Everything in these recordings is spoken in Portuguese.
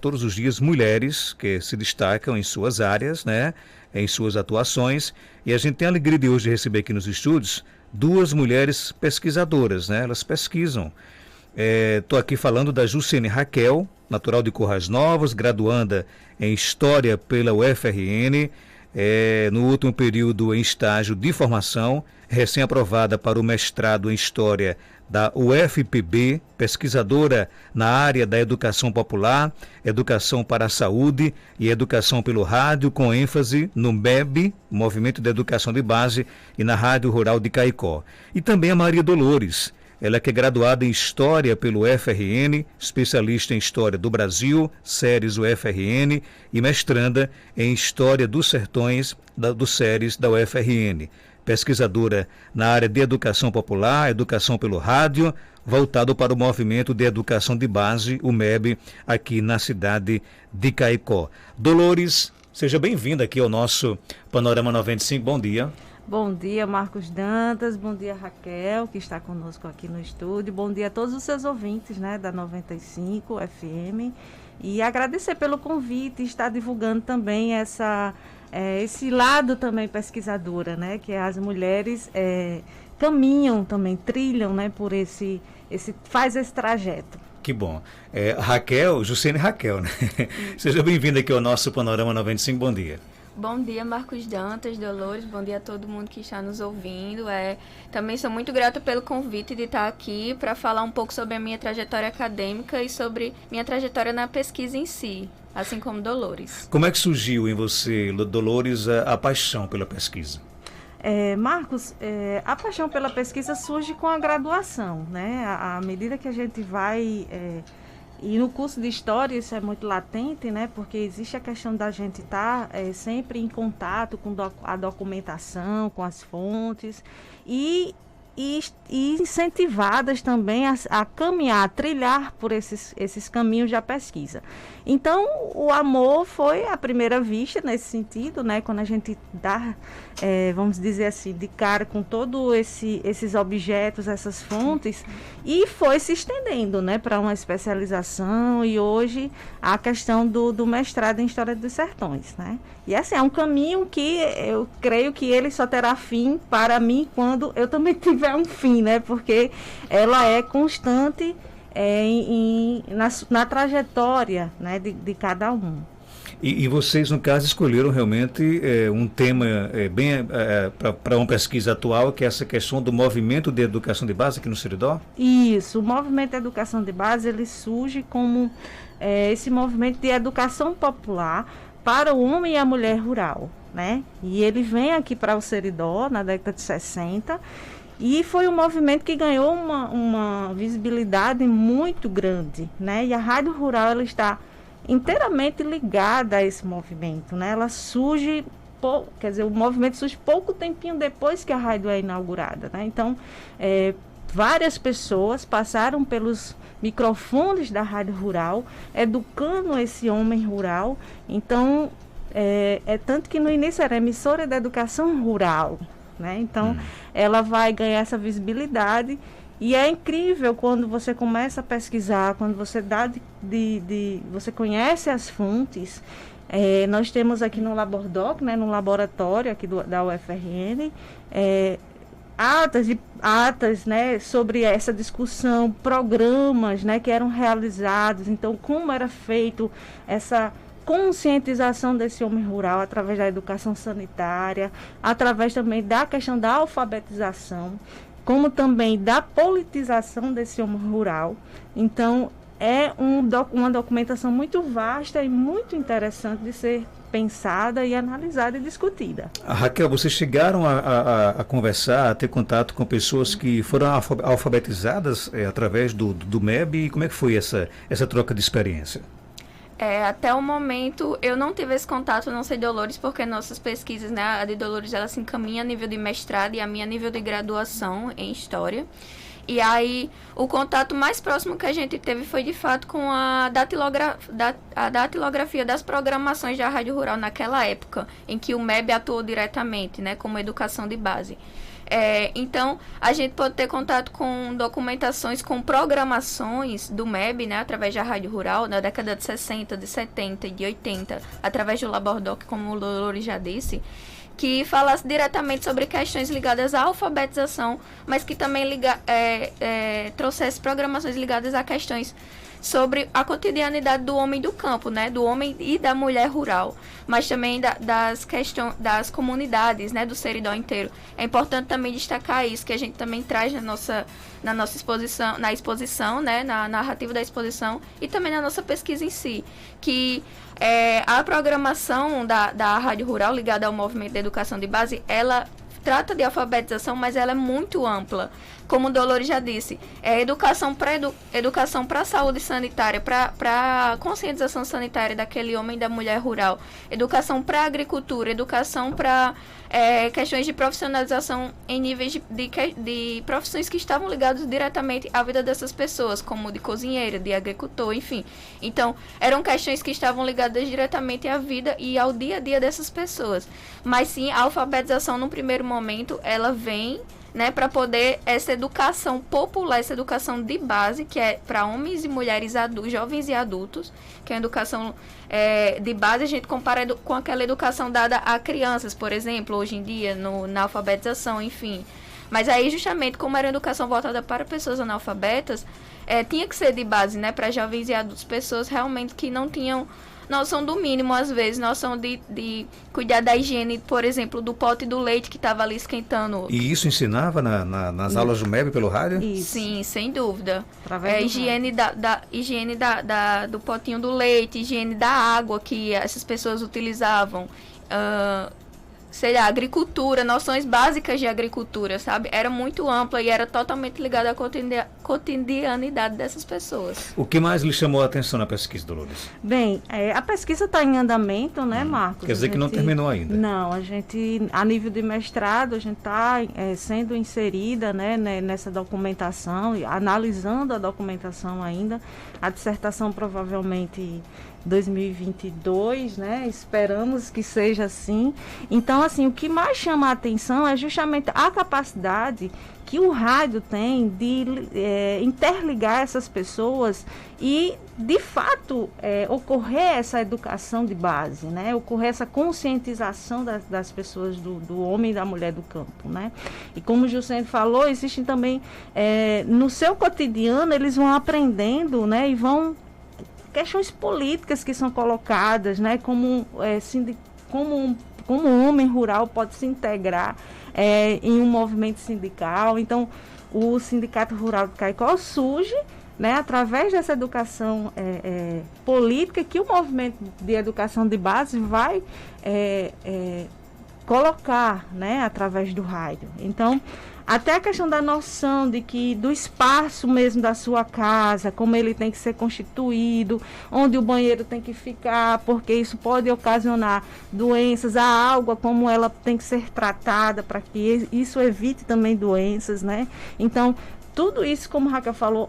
todos os dias mulheres que se destacam em suas áreas, né, em suas atuações, e a gente tem a alegria de hoje receber aqui nos estúdios duas mulheres pesquisadoras, né, elas pesquisam. Estou aqui falando da Juciene Raquel, natural de Currais Novos, graduanda em História pela UFRN, no último período em estágio de formação, recém-aprovada para o mestrado em História da UFPB, pesquisadora na área da educação popular, educação para a saúde e educação pelo rádio, com ênfase no MEB, Movimento de Educação de Base, e na Rádio Rural de Caicó. E também a Maria Dolores, ela que é graduada em História pelo UFRN, especialista em História do Brasil, séries UFRN, e mestranda em História dos Sertões do séries da UFRN. Pesquisadora na área de educação popular, educação pelo rádio, voltado para o Movimento de Educação de Base, o MEB, aqui na cidade de Caicó. Dolores, seja bem-vinda aqui ao nosso Panorama 95, bom dia. Bom dia, Marcos Dantas, bom dia, Raquel, que está conosco aqui no estúdio, bom dia a todos os seus ouvintes, né, da 95 FM, e agradecer pelo convite e estar divulgando também esse lado também pesquisadora, né, que as mulheres caminham também, trilham, né, por faz esse trajeto. Que bom. Raquel, Juciene Raquel, né? Seja bem-vinda aqui ao nosso Panorama 95, bom dia. Bom dia, Marcos Dantas, Dolores, bom dia a todo mundo que está nos ouvindo. Também sou muito grata pelo convite de estar aqui para falar um pouco sobre a minha trajetória acadêmica e sobre minha trajetória na pesquisa em si, assim como Dolores. Como é que surgiu em você, Dolores, a paixão pela pesquisa? Marcos, a paixão pela pesquisa surge com a graduação, né? À medida que a gente vai... E no curso de História isso é muito latente, né? Porque existe a questão da gente estar sempre em contato com a documentação, com as fontes e incentivadas também a caminhar, a trilhar por esses caminhos da pesquisa. Então, o amor foi à primeira vista nesse sentido, né? Quando a gente dá, vamos dizer assim, de cara com todos esses objetos, essas fontes, e foi se estendendo, né, para uma especialização e hoje a questão do mestrado em História dos Sertões, né? E assim, é um caminho que eu creio que ele só terá fim para mim quando eu também tiver um fim, né? Porque ela é constante na trajetória, né, de cada um. E vocês, no caso, escolheram realmente um tema para uma pesquisa atual, que é essa questão do movimento de educação de base aqui no Seridó? Isso, o movimento de educação de base, ele surge como esse movimento de educação popular para o homem e a mulher rural, né? E ele vem aqui para o Seridó na década de 60 e foi um movimento que ganhou uma visibilidade muito grande, né? E a Rádio Rural, ela está inteiramente ligada a esse movimento, né? Ela surge, o movimento surge pouco tempinho depois que a rádio é inaugurada, né? Então, várias pessoas passaram pelos microfones da Rádio Rural, educando esse homem rural. Então, tanto que no início era emissora da educação rural, né? Então, ela vai ganhar essa visibilidade. E é incrível quando você começa a pesquisar, quando você você conhece as fontes. Nós temos aqui no Labordoc, né, no laboratório aqui da UFRN, atas, né, sobre essa discussão, programas, né, que eram realizados. Então, como era feito essa conscientização desse homem rural através da educação sanitária, através também da questão da alfabetização, como também da politização desse homem rural. Então, é uma documentação muito vasta e muito interessante de ser pensada e analisada e discutida. Raquel, vocês chegaram a conversar, a ter contato com pessoas que foram alfabetizadas através do MEB, e como é que foi essa troca de experiência? Até o momento eu não tive esse contato, não sei Dolores, porque nossas pesquisas, né, a de Dolores, ela se encaminha a nível de mestrado e a minha a nível de graduação em História. E aí o contato mais próximo que a gente teve foi de fato com a datilografia das programações da Rádio Rural naquela época, em que o MEB atuou diretamente, né, como educação de base. Então, a gente pode ter contato com documentações, com programações do MEB, né, através da Rádio Rural, na década de 60, de 70 e de 80, através do Labordoc, como o Dolores já disse, que falasse diretamente sobre questões ligadas à alfabetização, mas que também trouxesse programações ligadas a questões sobre a cotidianidade do homem do campo, né, do homem e da mulher rural, mas também das comunidades, né, do Seridó inteiro. É importante também destacar isso, que a gente também traz na nossa exposição, né, na narrativa da exposição e também na nossa pesquisa em si, que a programação da Rádio Rural ligada ao movimento da educação de base, ela trata de alfabetização, mas ela é muito ampla. Como o Dolores já disse, educação para a saúde sanitária, para a conscientização sanitária daquele homem e da mulher rural, educação para a agricultura, educação para questões de profissionalização em níveis de profissões que estavam ligadas diretamente à vida dessas pessoas, como de cozinheira, de agricultor, enfim. Então, eram questões que estavam ligadas diretamente à vida e ao dia a dia dessas pessoas. Mas sim, a alfabetização, num primeiro momento, ela vem, né, para poder essa educação popular, essa educação de base, que é para homens e mulheres adultos, jovens e adultos, que é a educação de base, a gente compara com aquela educação dada a crianças, por exemplo, hoje em dia, na alfabetização, enfim. Mas aí, justamente, como era educação voltada para pessoas analfabetas, tinha que ser de base, né, para jovens e adultos, pessoas realmente que não tinham noção do mínimo, às vezes, noção de cuidar da higiene, por exemplo, do pote do leite que estava ali esquentando. E isso ensinava nas aulas do MEB pelo rádio? Isso. Sim, sem dúvida. Higiene higiene do potinho do leite, higiene da água que essas pessoas utilizavam. Sei lá, agricultura, noções básicas de agricultura, sabe? Era muito ampla e era totalmente ligada à cotidianidade dessas pessoas. O que mais lhe chamou a atenção na pesquisa, Dolores? Bem, a pesquisa está em andamento, né, Marcos? Quer dizer que não terminou ainda? Não, a gente, a nível de mestrado, a gente está sendo inserida, né, nessa documentação, analisando a documentação ainda. A dissertação provavelmente 2022, né? Esperamos que seja assim. Então, assim, o que mais chama a atenção é justamente a capacidade que o rádio tem de interligar essas pessoas e, de fato, ocorrer essa educação de base, né? Ocorrer essa conscientização das pessoas, do homem e da mulher do campo, né? E como o Gilcene falou, existem também, no seu cotidiano, eles vão aprendendo, né? E vão questões políticas que são colocadas, né? Como um homem rural pode se integrar em um movimento sindical. Então, o Sindicato Rural de Caicó surge, né, através dessa educação política que o movimento de educação de base vai colocar, né, através do rádio. Então, até a questão da noção do espaço mesmo da sua casa, como ele tem que ser constituído, onde o banheiro tem que ficar, porque isso pode ocasionar doenças, a água, como ela tem que ser tratada para que isso evite também doenças, né? Então, tudo isso, como a Raquel falou,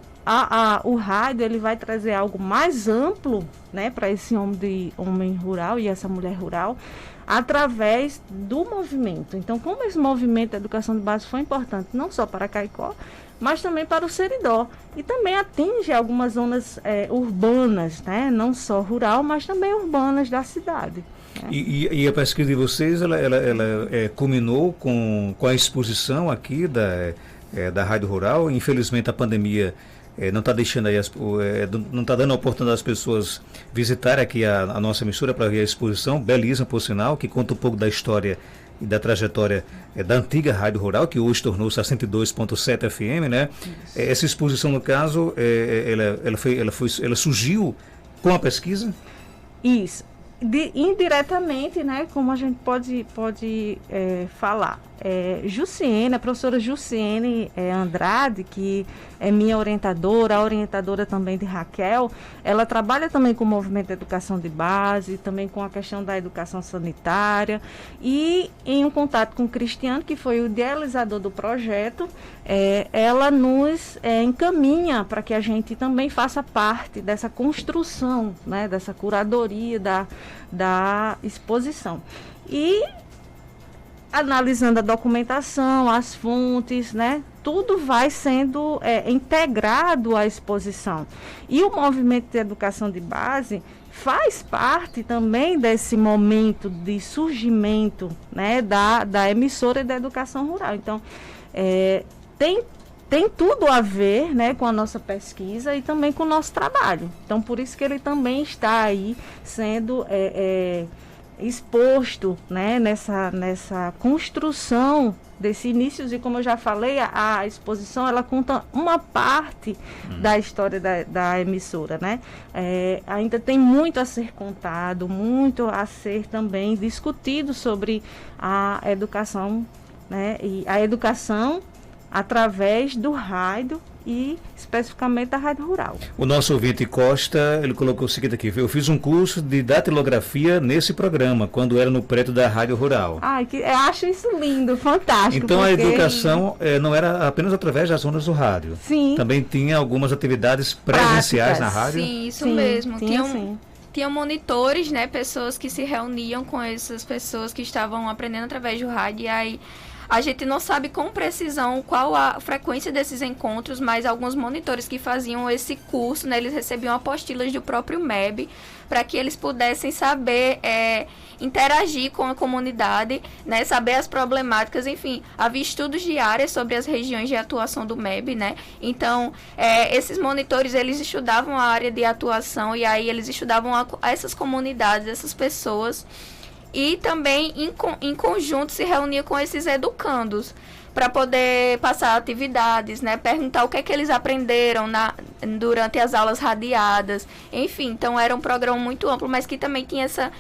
o rádio ele vai trazer algo mais amplo, né, para esse homem rural e essa mulher rural, através do movimento. Então, como esse movimento da educação de base foi importante, não só para Caicó, mas também para o Seridó. E também atinge algumas zonas urbanas, né? Não só rural, mas também urbanas da cidade. Né? E a pesquisa de vocês, ela culminou com a exposição aqui da Rádio Rural. Infelizmente, a pandemia não está deixando aí, não está dando a oportunidade das pessoas visitarem aqui a nossa emissora para ver a exposição, belíssima por sinal, que conta um pouco da história e da trajetória da antiga Rádio Rural, que hoje tornou-se a 102.7 FM, né? Essa exposição, no caso, ela surgiu com a pesquisa? Isso. Indiretamente, né, como a gente pode falar. Jussiene, a professora Jussiene Andrade, que é minha orientadora, a orientadora também de Raquel, ela trabalha também com o movimento da educação de base, também com a questão da educação sanitária, e em um contato com o Cristiano, que foi o idealizador do projeto, ela nos encaminha para que a gente também faça parte dessa construção, né, dessa curadoria da exposição. E analisando a documentação, as fontes, né? Tudo vai sendo integrado à exposição. E o movimento de educação de base faz parte também desse momento de surgimento, né, da emissora e da educação rural. Então, tem tudo a ver, né, com a nossa pesquisa e também com o nosso trabalho. Então, por isso que ele também está aí sendo exposto, né, nessa construção desse início. E como eu já falei, a exposição ela conta uma parte da história da emissora, né? Ainda tem muito a ser contado, muito a ser também discutido sobre a educação, né? E a educação através do rádio e especificamente da rádio rural. O nosso ouvinte Costa, ele colocou o seguinte aqui: eu fiz um curso de datilografia nesse programa, quando era no prédio da rádio rural. Eu acho isso lindo, fantástico. Então a educação não era apenas através das ondas do rádio. Sim. Também tinha algumas atividades presenciais na rádio? Sim, isso mesmo. Sim. Tinham monitores, né, pessoas que se reuniam com essas pessoas que estavam aprendendo através do rádio, e aí a gente não sabe com precisão qual a frequência desses encontros, mas alguns monitores que faziam esse curso, né, eles recebiam apostilas do próprio MEB para que eles pudessem saber interagir com a comunidade, né, saber as problemáticas, enfim, havia estudos diários sobre as regiões de atuação do MEB, né, então esses monitores, eles estudavam a área de atuação e aí eles estudavam essas comunidades, essas pessoas, e também em conjunto se reunia com esses educandos para poder passar atividades, né, perguntar o que é que eles aprenderam durante as aulas radiadas, enfim, então era um programa muito amplo, mas que também tinha essa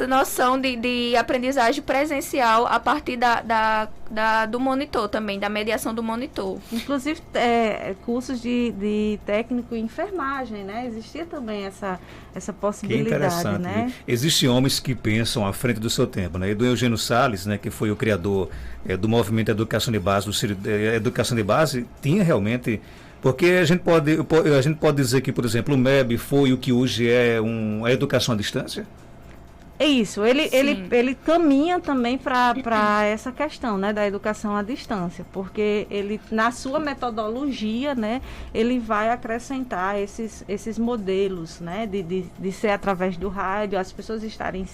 noção de aprendizagem presencial a partir do monitor também, da mediação do monitor. Inclusive, cursos de técnico em enfermagem, né? Existia também essa possibilidade, que interessante, né? Existem homens que pensam à frente do seu tempo, né? E do Eugênio Salles, né, que foi o criador do movimento Educação de Base, Educação de Base, tinha realmente... Porque a gente pode dizer que, por exemplo, o MEB foi o que hoje é a educação à distância? É isso, ele caminha também para essa questão, né, da educação à distância, porque ele, na sua metodologia, né, ele vai acrescentar esses modelos, né, de ser através do rádio, as pessoas estarem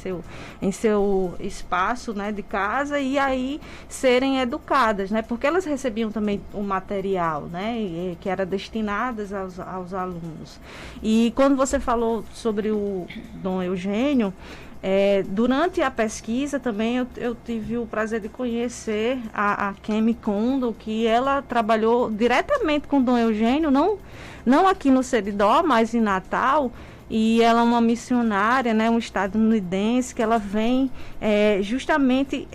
em seu espaço, né, de casa, e aí serem educadas, né, porque elas recebiam também o material, né, que era destinado aos alunos. E quando você falou sobre o Dom Eugênio, durante a pesquisa também eu tive o prazer de conhecer a Kemi Kondo, que ela trabalhou diretamente com Dom Eugênio, não aqui no Seridó, mas em Natal, e ela é uma missionária, né, um estadunidense, que ela vem justamente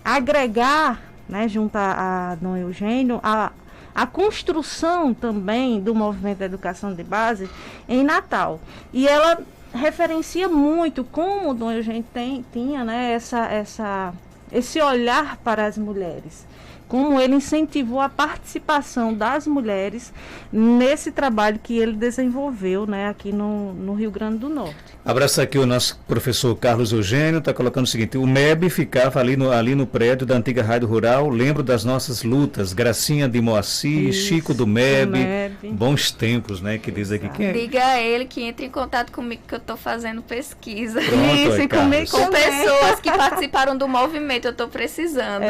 agregar, né, junto a Dom Eugênio, a construção também do movimento da educação de base em Natal. E ela referencia muito como o Dom Eugênio tinha, né, esse olhar para as mulheres, como ele incentivou a participação das mulheres nesse trabalho que ele desenvolveu, né, aqui no Rio Grande do Norte. Abraço aqui o nosso professor Carlos Eugênio, está colocando o seguinte: o MEB ficava ali no prédio da antiga Rádio Rural, lembro das nossas lutas, Gracinha de Moacir, Chico do MEB, bons tempos, né, que diz aqui. Diga a ele que entre em contato comigo que eu estou fazendo pesquisa. Pronto, Isso, com pessoas que participaram do movimento, eu estou precisando.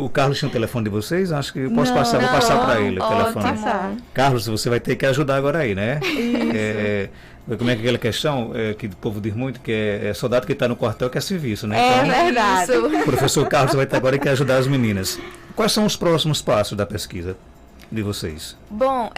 O Carlos tinha o telefone de vocês? Acho que eu posso passar, vou passar para ele o telefone. Carlos, você vai ter que ajudar agora aí, né? Como é que é aquela questão que o povo diz muito, que é soldado que está no quartel que é serviço, né? Então, verdade. O professor Carlos vai estar agora que ajudar as meninas. Quais são os próximos passos da pesquisa de vocês? Bom,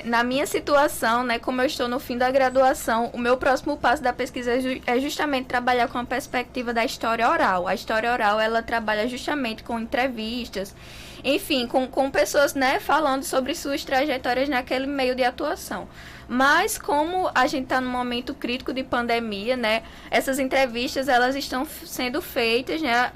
na minha situação, né, como eu estou no fim da graduação, o meu próximo passo da pesquisa é justamente trabalhar com a perspectiva da história oral. A história oral, ela trabalha justamente com entrevistas, enfim, com pessoas, né, falando sobre suas trajetórias naquele meio de atuação. Mas como a gente está num momento crítico de pandemia, né, essas entrevistas elas estão sendo feitas, né,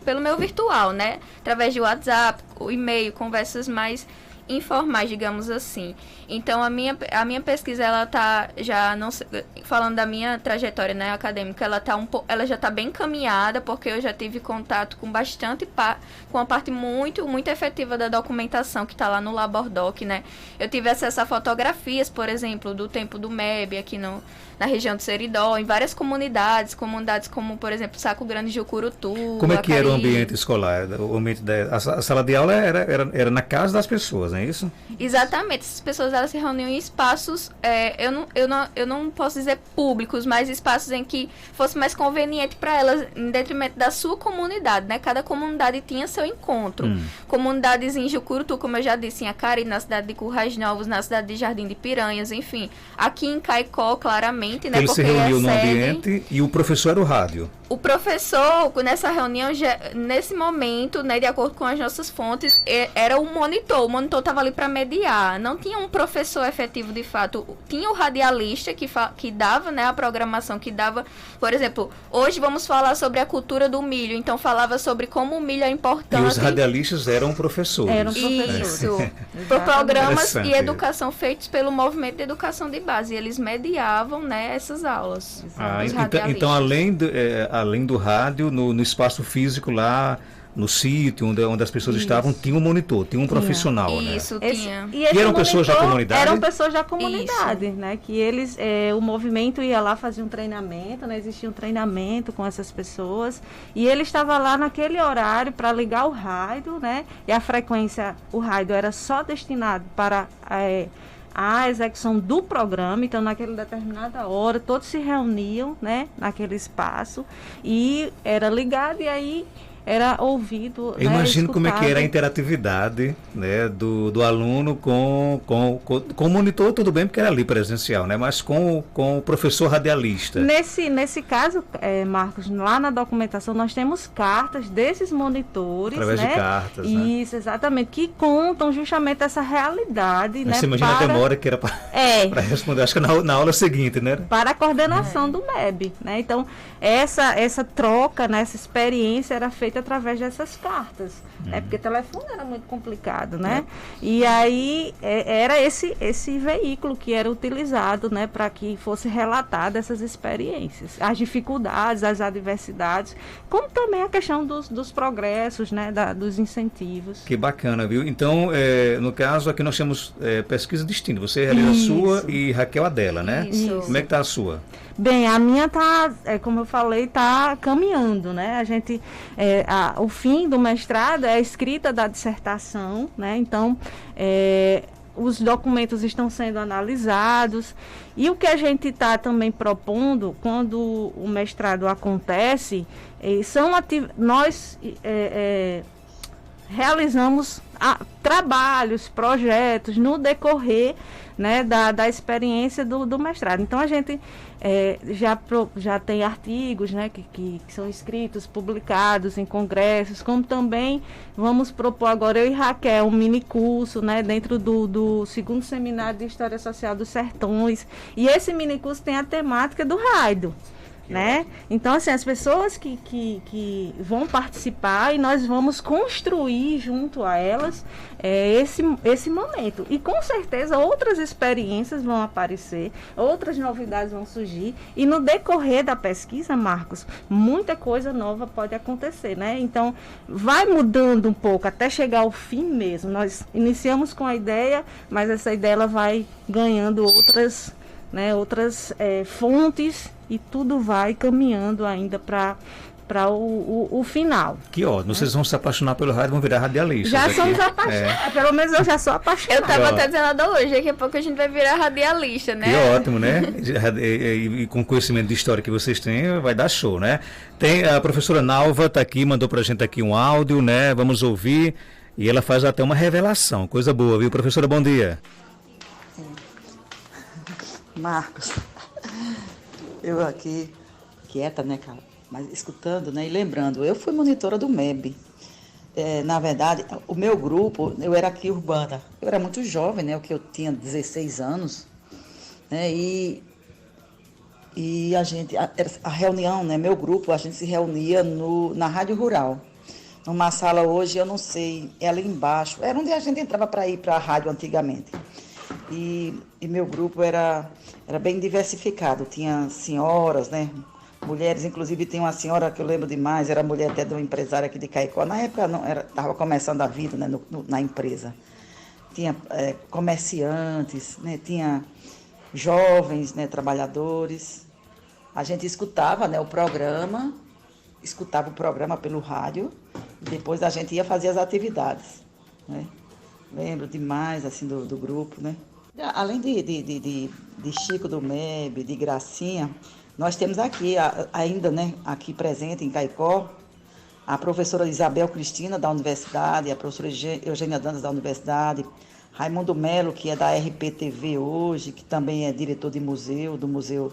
pelo meu virtual, né, através de WhatsApp, o e-mail, conversas mais informais, digamos assim. Então, a minha pesquisa, ela tá já, não sei, falando da minha trajetória, né, acadêmica, ela já está bem caminhada, porque eu já tive contato com com a parte muito, muito efetiva da documentação que está lá no Labordoc, né. Eu tive acesso a fotografias, por exemplo, do tempo do MEB aqui na região do Seridó, em várias comunidades como, por exemplo, Saco Grande de Jucurutu. Como é que era o ambiente escolar? A sala de aula era na casa das pessoas, não é isso? Exatamente. Essas pessoas, elas se reuniam em espaços, eu não posso dizer públicos, mas espaços em que fosse mais conveniente para elas, em detrimento da sua comunidade, né? Cada comunidade tinha seu encontro. Comunidades em Jucurutu, como eu já disse, em Acari, na cidade de Currais Novos, na cidade de Jardim de Piranhas, enfim. Aqui em Caicó, claramente, né? Ele se reuniu no ambiente e o professor era o rádio. O professor, nessa reunião, nesse momento, né, de acordo com as nossas fontes, era o monitor. O monitor estava ali para mediar. Não tinha um professor efetivo, de fato. Tinha o radialista que dava, né, a programação, que dava, por exemplo, hoje vamos falar sobre a cultura do milho. Então, falava sobre como o milho é importante. E os radialistas eram professores. Isso. Por programas e educação feitos pelo Movimento de Educação de Base. E eles mediavam, né, essas aulas. Então, além do rádio, no espaço físico lá, no sítio, onde as pessoas estavam, tinha um monitor, tinha um profissional, né? Isso, tinha. E eram pessoas da comunidade? Eram pessoas da comunidade, né? Que eles, o movimento ia lá fazer um treinamento, né? Existia um treinamento com essas pessoas, e ele estava lá naquele horário para ligar o rádio, né? E a frequência, o rádio era só destinado para a execução do programa. Então, naquela determinada hora, todos se reuniam, né, naquele espaço, e era ligado, e aí era ouvido. Eu imagino como é que era a interatividade, né, do aluno com o monitor, tudo bem, porque era ali presencial, né, mas com o professor radialista. Nesse caso, Marcos, lá na documentação nós temos cartas desses monitores. Através de cartas, né? Isso, exatamente, que contam justamente essa realidade. Mas, né, você imagina a demora que era para responder, acho que na aula seguinte, né? Para a coordenação do MEB, né? Então, essa troca, né, essa experiência era feita através dessas cartas, né? Porque telefone era muito complicado, né? E aí era esse veículo que era utilizado, né, para que fosse relatada essas experiências, as dificuldades, as adversidades, como também a questão dos progressos, né, dos incentivos. Que bacana, viu? Então, no caso, aqui nós temos pesquisa distinta. Você realiza a sua e Raquel a dela, né? Isso. Como é que está a sua? Bem, a minha está, como eu falei, está caminhando, né? A gente, o fim do mestrado é a escrita da dissertação, né? Então, os documentos estão sendo analisados, e o que a gente está também propondo, quando o mestrado acontece, nós realizamos trabalhos, projetos no decorrer, né, da experiência do mestrado. Então, a gente já tem artigos, né, que são escritos, publicados em congressos, como também vamos propor agora, eu e Raquel, um mini curso, né, dentro do segundo seminário de História Social dos Sertões. E esse mini curso tem a temática do rádio, né? Então, assim, as pessoas que vão participar, e nós vamos construir junto a elas esse momento. E com certeza outras experiências vão aparecer, outras novidades vão surgir, e no decorrer da pesquisa, Marcos, muita coisa nova pode acontecer, né? Então, vai mudando um pouco até chegar ao fim mesmo. Nós iniciamos com a ideia, mas essa ideia ela vai ganhando outras fontes, e tudo vai caminhando ainda para o final. Que ótimo, vocês vão se apaixonar pelo rádio, vão virar radialistas. Já somos apaixonados, pelo menos eu já sou apaixonada. Eu estava até dizendo nada hoje, daqui a pouco a gente vai virar radialista, né? Que ótimo, né? E com o conhecimento de história que vocês têm, vai dar show, né? Tem a professora Nalva, está aqui, mandou para a gente aqui um áudio, né? Vamos ouvir, e ela faz até uma revelação, coisa boa, viu? Professora, bom dia. Marcos, eu aqui, quieta, né, cara, mas escutando, né, e lembrando, eu fui monitora do MEB. Na verdade, o meu grupo, eu era aqui urbana, eu era muito jovem, né, eu tinha 16 anos, né, e a reunião, né, meu grupo, a gente se reunia na Rádio Rural, numa sala hoje, eu não sei, é ali embaixo, era onde a gente entrava para ir para a rádio antigamente. E meu grupo era bem diversificado. Tinha senhoras, né? Mulheres, inclusive tem uma senhora que eu lembro demais, era mulher até de uma empresária aqui de Caicó. Na época estava começando a vida, né, na empresa. Tinha comerciantes, né, tinha jovens, né, trabalhadores. A gente escutava, né, escutava o programa pelo rádio, e depois a gente ia fazer as atividades, né? Lembro demais assim do grupo, né? Além de Chico do MEB, de Gracinha, nós temos aqui, ainda, né, aqui presente em Caicó, a professora Isabel Cristina, da Universidade, a professora Eugênia Dantas, da Universidade, Raimundo Melo, que é da RPTV hoje, que também é diretor de museu, do museu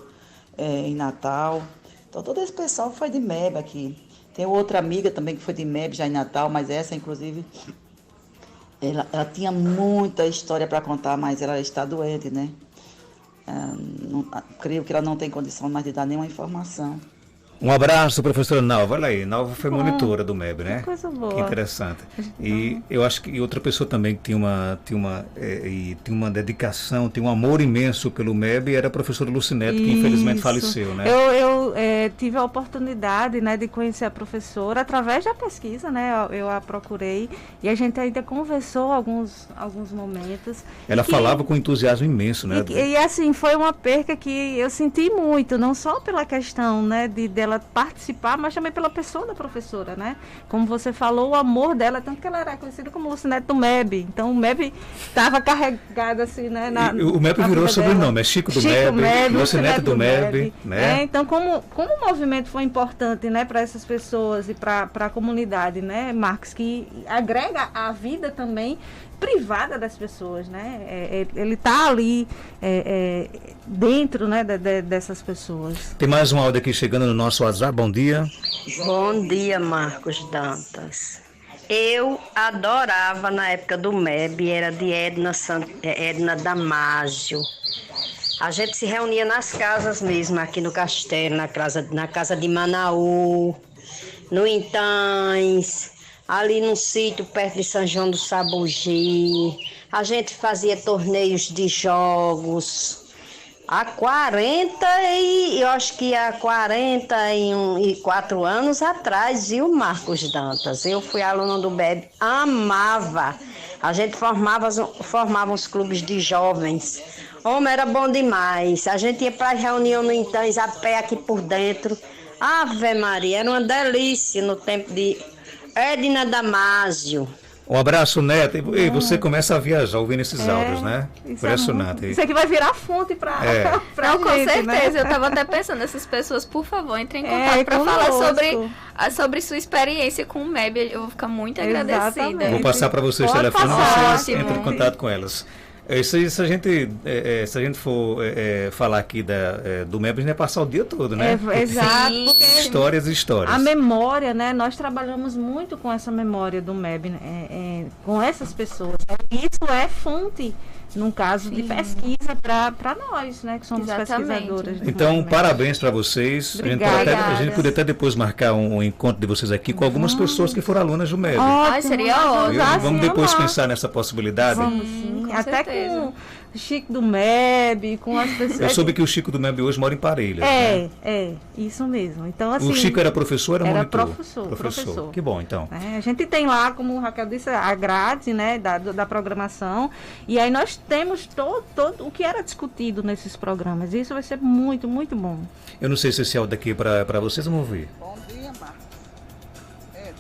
em Natal. Então, todo esse pessoal foi de MEB aqui. Tem outra amiga também que foi de MEB já em Natal, mas essa, inclusive, ela tinha muita história para contar, mas ela está doente, né? Creio que ela não tem condição mais de dar nenhuma informação. Um abraço, professora Nalva. Olha aí, Nalva foi monitora do MEB, né? Que coisa boa. Que interessante. E eu acho que outra pessoa também que tinha uma dedicação, tinha um amor imenso pelo MEB, era a professora Lucinete, que infelizmente faleceu, né? Eu tive a oportunidade, né, de conhecer a professora através da pesquisa, né? Eu a procurei e a gente ainda conversou alguns momentos. Ela falava com entusiasmo imenso, né? E assim, foi uma perca que eu senti muito, não só pela questão, né, dela participar, mas também pela pessoa da professora, né? Como você falou, o amor dela, tanto que ela era conhecida como Lucinete do MEB. Então o MEB estava carregado assim, né? O MEB virou sobrenome, é Chico do MEB, Lucinete do MEB, né? Então como o movimento foi importante, né, para essas pessoas e para a comunidade, né, Marcos, que agrega a vida também privada das pessoas, né? Ele está ali dentro, né, dessas pessoas. Tem mais um áudio aqui chegando no nosso WhatsApp. Bom dia. Bom dia, Marcos Dantas. Eu adorava na época do MEB, era de Edna Damásio. A gente se reunia nas casas mesmo, aqui no Castelo, na casa de Manaú, no Intães, ali no sítio perto de São João do Sabugi. A gente fazia torneios de jogos. Eu acho que há 44 anos atrás, viu, Marcos Dantas? Eu fui aluna do MEB, amava. A gente formava uns clubes de jovens. Homem, era bom demais. A gente ia para a reunião no Intães, a pé aqui por dentro. Ave Maria, era uma delícia no tempo de Edna Damásio. Um abraço, Neto. E você começa a viajar ouvindo esses áudios, né? Impressionante. Isso aqui vai virar fonte para Não, com gente, certeza. né? Eu estava até pensando, essas pessoas, por favor, entrem em contato para falar sobre sua experiência com o MEB. Eu vou ficar muito agradecida. Vou passar para vocês o Pode telefone, passar. vocês entrem em contato com elas. Isso aí, se a gente for falar aqui do MEB, a gente vai passar o dia todo, né? Exato. Sim, porque histórias e histórias. a memória, né? Nós trabalhamos muito com essa memória do MEB, né? Com essas pessoas. Isso é fonte, num caso de pesquisa, para nós, né? Que somos pesquisadoras. Então, parabéns para vocês. Obrigada. A gente poderia até depois marcar um encontro de vocês aqui com algumas pessoas que foram alunas do MEB. Seria ótimo. Vamos depois pensar nessa possibilidade? Vamos sim. Até certeza. com o Chico do MEB, com as pessoas. Eu soube que o Chico do MEB hoje mora em Parelhas. Isso mesmo. Então, assim, o Chico era professor, era monitor? Professor. Que bom, então. A gente tem lá, como o Raquel disse, a grade, né, da programação. E aí nós temos todo o que era discutido nesses programas. E isso vai ser muito, muito bom. Eu não sei se esse áudio daqui para vocês, vamos ouvir. Bom dia, Marcos.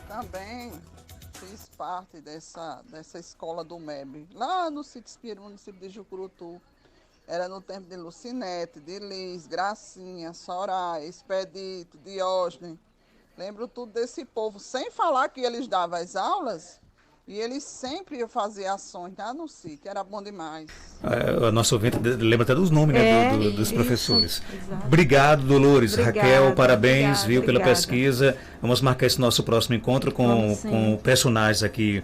Também fiz parte dessa escola do MEB, lá no sítio Espírito, município de Jucurutu. Era no tempo de Lucinete, de Liz, Gracinha, Soraya, Expedito, Diógenes. Lembro tudo desse povo, sem falar que eles davam as aulas e eles sempre iam fazer ações lá no sítio, era bom demais. A nossa ouvinte lembra até dos nomes, né, dos professores. Exato. Obrigado, Dolores. Obrigada, Raquel, parabéns, pela obrigada. pesquisa. Vamos marcar esse nosso próximo encontro com personagens aqui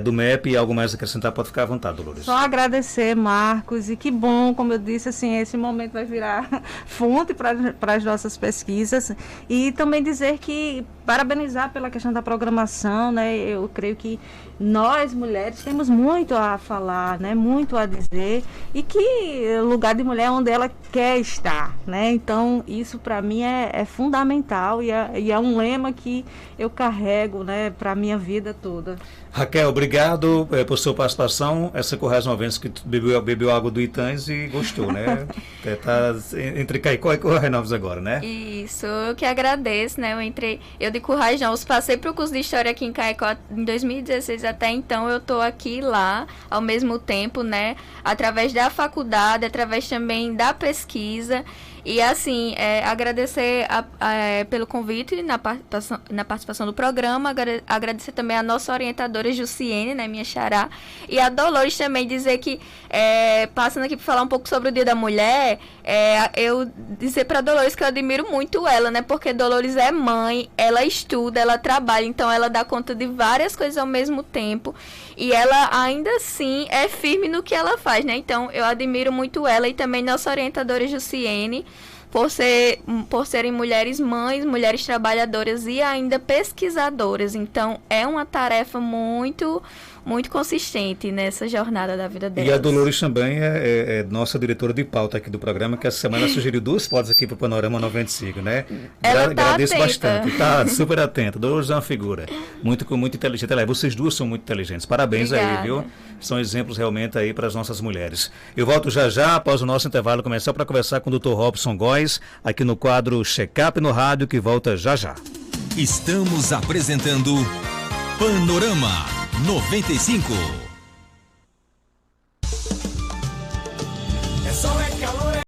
do MEP e algo mais a acrescentar, pode ficar à vontade, Dolores. Só agradecer, Marcos, e que bom, como eu disse, assim, esse momento vai virar fonte para as nossas pesquisas, e também dizer que, parabenizar pela questão da programação, né, eu creio que nós, mulheres, temos muito a falar, né, muito a dizer, e que lugar de mulher é onde ela quer estar, né, então isso para mim é fundamental, e é um lema que eu carrego, né, para a minha vida toda. Raquel, obrigado por sua participação. Essa Currais uma vez que bebeu água do Itãs e gostou, né? Tá entre Caicó e Currais Novos agora, né? Isso, eu que agradeço, né? Eu de Currais Novos, passei para o curso de História aqui em Caicó em 2016, até então eu tô aqui lá ao mesmo tempo, né? Através da faculdade, através também da pesquisa. E assim, agradecer pelo convite na participação do programa, agradecer também a nossa orientadora Jussiene, né, minha xará, e a Dolores também dizer que, passando aqui para falar um pouco sobre o Dia da Mulher, eu dizer para Dolores que eu admiro muito ela, né, porque Dolores é mãe, ela estuda, ela trabalha, então ela dá conta de várias coisas ao mesmo tempo, e ela ainda assim é firme no que ela faz, né, então eu admiro muito ela e também nossa orientadora Jussiene, por serem mulheres mães, mulheres trabalhadoras e ainda pesquisadoras. Então, é uma tarefa muito, muito consistente nessa jornada da vida delas. E a Dolores também é nossa diretora de pauta aqui do programa, que essa semana sugeriu 2 pautas aqui para o Panorama 95, né? Ela agradeço atenta. bastante. Está super atenta. Dolores é uma figura muito inteligente. Vocês duas são muito inteligentes. Parabéns. Obrigada. Aí, viu? São exemplos realmente aí para as nossas mulheres. Eu volto já após o nosso intervalo comercial para conversar com o Dr. Robson Góes, aqui no quadro Check-up no Rádio, que volta já. Estamos apresentando Panorama 95. É só